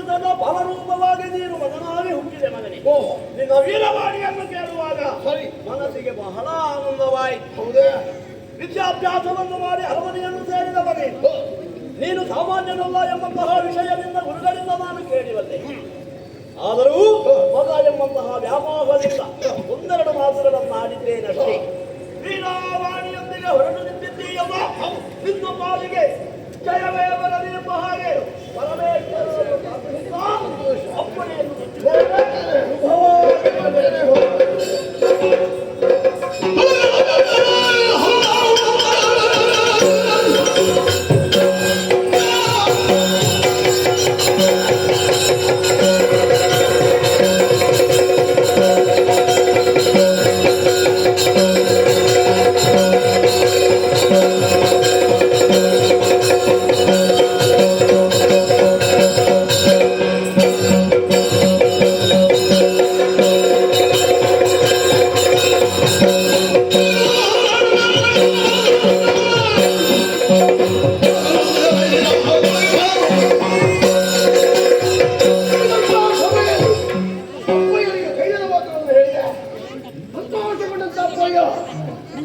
ಅಮೃತದ ಫಲರೂಪವಾಗಿ ನೀನು ಮಗನಾಗಿ ಹುಟ್ಟಿದೆ ಮಗನೇ. ನಿನ್ನ ವೀರವಾಣಿಯನ್ನು ಕೇಳುವಾಗ ಸರಿ ಮನಸ್ಸಿಗೆ ಬಹಳ ಆನಂದವಾಯಿತು. ಹೌದೇ? ವಿದ್ಯಾಭ್ಯಾಸವನ್ನು ಮಾಡಿ ಅರಮನೆಯನ್ನು ಸೇರಿದವನೇ ನೀನು ಸಾಮಾನ್ಯನಲ್ಲ ಎಂಬಂತಹ ವಿಷಯದಿಂದ ಗುರುಗಳಿಂದ ನಾನು ಕೇಳಿಬಲ್ಲೆ. ಆದರೂ ಮಗ ಎಂಬಂತಹ ವ್ಯಾಮೋಹದಿಂದ ಒಂದೆರಡು ಮಾತುಗಳನ್ನು ಆಡಿದ್ದೇನಷ್ಟೇ. ವೀರವಾಣಿಯೊಂದಿಗೆ ಹೊರಟು ನಿಂತಿದ್ದೀಯಮ್ಮ, ನಿನ್ನ ಪಾಲಿಗೆ ಜಯವೇ ಬರಲಿ ಎಂಬ ಹಾಗೆ ಪರಮೇಶ್ವರನನ್ನು ಪ್ರಾರ್ಥಿಸುತ್ತಾ ಅಪ್ಪಣೆಯನ್ನು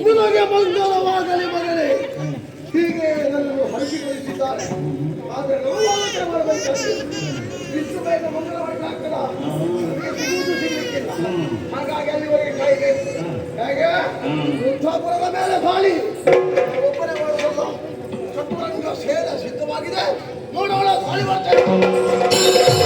ನಿನಗೆ ಮಂಗಲವಾಗಲಿ ಮಗನೇ. ಹೀಗೆ ನನ್ನನ್ನು ಹರಸಿಗೊಳಿಸಿದ್ದಾರೆ. ಆದರೆ ನೋವಾಗದೆ ಮಾಡಬೇಕಾಗಿದೆ. ಇಷ್ಟು ಬೇಗ ಮಂಗಲವಾಗಲಾಗ್ತದ? ಸಿಗುವುದು ಸಿಗಲಿಕ್ಕಿಲ್ಲ. ಹಾಗಾಗಿ ಅಲ್ಲಿವರೆಗೆ ಕಾಯಬೇಕು. ಹೇಗೆ ವೃದ್ಧಾಪುರದ ಮೇಲೆ ದಾಳಿ ಒಬ್ಬನೇ ಮಾಡುವುದಲ್ಲ. ಚತುರಂಗ ಸೇನೆ ಸಿದ್ಧವಾಗಿದೆ. ನೋಡೋಣ ದಾಳಿ ಬರ್ತೇನೆ.